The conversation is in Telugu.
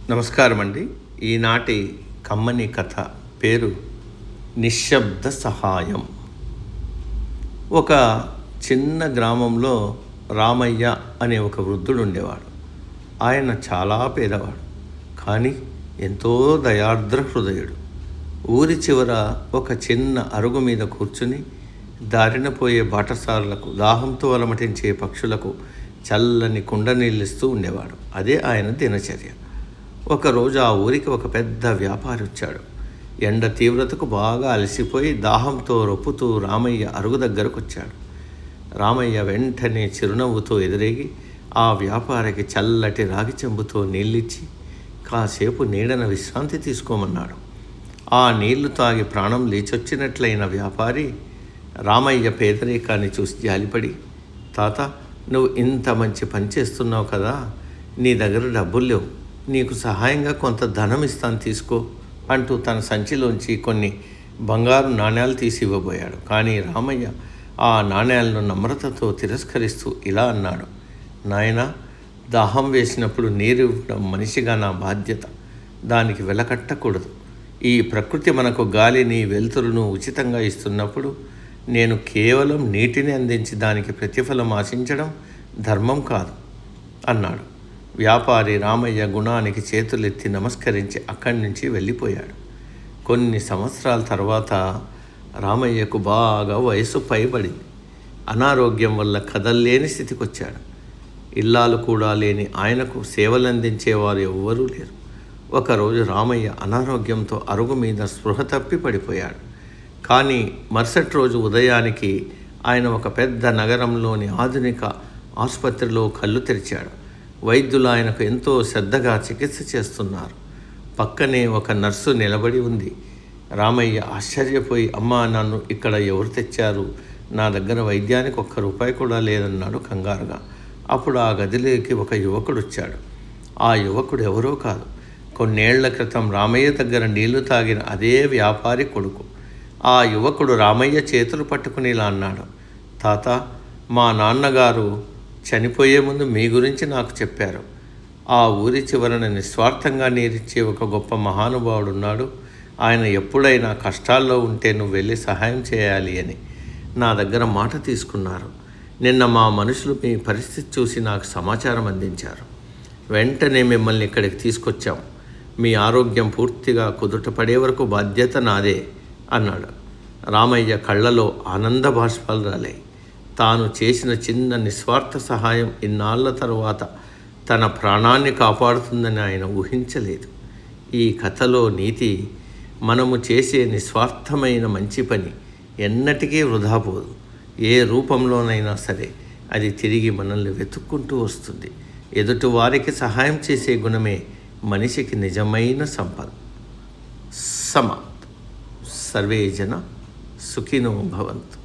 నమస్కారం అండి. ఈనాటి కమ్మని కథ పేరు నిశ్శబ్ద సహాయం. ఒక చిన్న గ్రామంలో రామయ్య అనే ఒక వృద్ధుడు ఉండేవాడు. ఆయన చాలా పేదవాడు, కానీ ఎంతో దయార్ద్ర హృదయుడు. ఊరి చివర ఒక చిన్న అరుగు మీద కూర్చుని దారిన పోయే బాటసారులకు, దాహంతో అలమటించే పక్షులకు చల్లని కుండ నీళ్ళిస్తూ ఉండేవాడు. అదే ఆయన దినచర్య. ఒకరోజు ఆ ఊరికి ఒక పెద్ద వ్యాపారి వచ్చాడు. ఎండ తీవ్రతకు బాగా అలసిపోయి దాహంతో రొప్పుతూ రామయ్య అరుగు దగ్గరకు వచ్చాడు. రామయ్య వెంటనే చిరునవ్వుతో ఎదురేగి ఆ వ్యాపారికి చల్లటి రాగి చెంబుతో నీళ్ళిచ్చి కాసేపు నీడన విశ్రాంతి తీసుకోమన్నాడు. ఆ నీళ్లు తాగి ప్రాణం లేచొచ్చినట్లయిన వ్యాపారి రామయ్య పేదరికాన్ని చూసి జాలిపడి, తాత, నువ్వు ఇంత మంచి పని చేస్తున్నావు కదా, నీ దగ్గర డబ్బులు లేవు, నీకు సహాయంగా కొంత ధనం ఇస్తాను, తీసుకో అంటూ తన సంచిలోంచి కొన్ని బంగారు నాణ్యాలు తీసి ఇవ్వబోయాడు. కానీ రామయ్య ఆ నాణ్యాలను నమ్రతతో తిరస్కరిస్తూ ఇలా అన్నాడు: నాయనా, దాహం వేసినప్పుడు నీరు ఇవ్వడం మనిషిగా నా బాధ్యత, దానికి వెలకట్టకూడదు. ఈ ప్రకృతి మనకు గాలిని, వెలుతురును ఉచితంగా ఇస్తున్నప్పుడు నేను కేవలం నీటిని అందించి దానికి ప్రతిఫలం ఆశించడం ధర్మం కాదు అన్నాడు. వ్యాపారి రామయ్య గుణానికి చేతులెత్తి నమస్కరించి అక్కడి నుంచి వెళ్ళిపోయాడు. కొన్ని సంవత్సరాల తర్వాత రామయ్యకు బాగా వయసు పైబడింది. అనారోగ్యం వల్ల కదల్లేని స్థితికి వచ్చాడు. ఇల్లాలు కూడా లేని ఆయనకు సేవలందించేవారు ఎవ్వరూ లేరు. ఒకరోజు రామయ్య అనారోగ్యంతో అరుగు మీద స్పృహ తప్పి పడిపోయాడు. కానీ మరుసటి రోజు ఉదయానికి ఆయన ఒక పెద్ద నగరంలోని ఆధునిక ఆసుపత్రిలో కళ్ళు తెరిచాడు. వైద్యులు ఆయనకు ఎంతో శ్రద్ధగా చికిత్స చేస్తున్నారు. పక్కనే ఒక నర్సు నిలబడి ఉంది. రామయ్య ఆశ్చర్యపోయి, అమ్మా, నన్ను ఇక్కడ ఎవరు తెచ్చారు? నా దగ్గర వైద్యానికి ₹1 కూడా లేదన్నాడు కంగారుగా. అప్పుడు ఆ గదిలోకి ఒక యువకుడు వచ్చాడు. ఆ యువకుడు ఎవరో కాదు, కొన్నేళ్ల క్రితం రామయ్య దగ్గర నీళ్లు తాగిన అదే వ్యాపారి కొడుకు. ఆ యువకుడు రామయ్య చేతులు పట్టుకుని ఇలా అన్నాడు: తాత, మా నాన్నగారు చనిపోయే ముందు మీ గురించి నాకు చెప్పారు. ఆ ఊరి చివరన నిస్వార్థంగా నీరిచ్చే ఒక గొప్ప మహానుభావుడు ఉన్నాడు. ఆయన ఎప్పుడైనా కష్టాల్లో ఉంటే నువ్వు వెళ్ళి సహాయం చేయాలి అని నా దగ్గర మాట తీసుకున్నారు. నిన్న మా మనుషులు మీ పరిస్థితి చూసి నాకు సమాచారం అందించారు. వెంటనే మిమ్మల్ని ఇక్కడికి తీసుకొచ్చాం. మీ ఆరోగ్యం పూర్తిగా కుదుట పడే వరకు బాధ్యత నాదే అన్నాడు. రామయ్య కళ్ళలో ఆనంద బాష్పాలు రాలాయి. తాను చేసిన చిన్న నిస్వార్థ సహాయం ఇన్నాళ్ల తరువాత తన ప్రాణాన్ని కాపాడుతుందని ఆయన ఊహించలేదు. ఈ కథలో నీతి, మనము చేసే నిస్వార్థమైన మంచి పని ఎన్నటికీ వృధా పోదు. ఏ రూపంలోనైనా సరే అది తిరిగి మనల్ని వెతుక్కుంటూ వస్తుంది. ఎదుటివారికి సహాయం చేసే గుణమే మనిషికి నిజమైన సంపద. సమాప్తం. సర్వే జన సుఖినో భవంతు.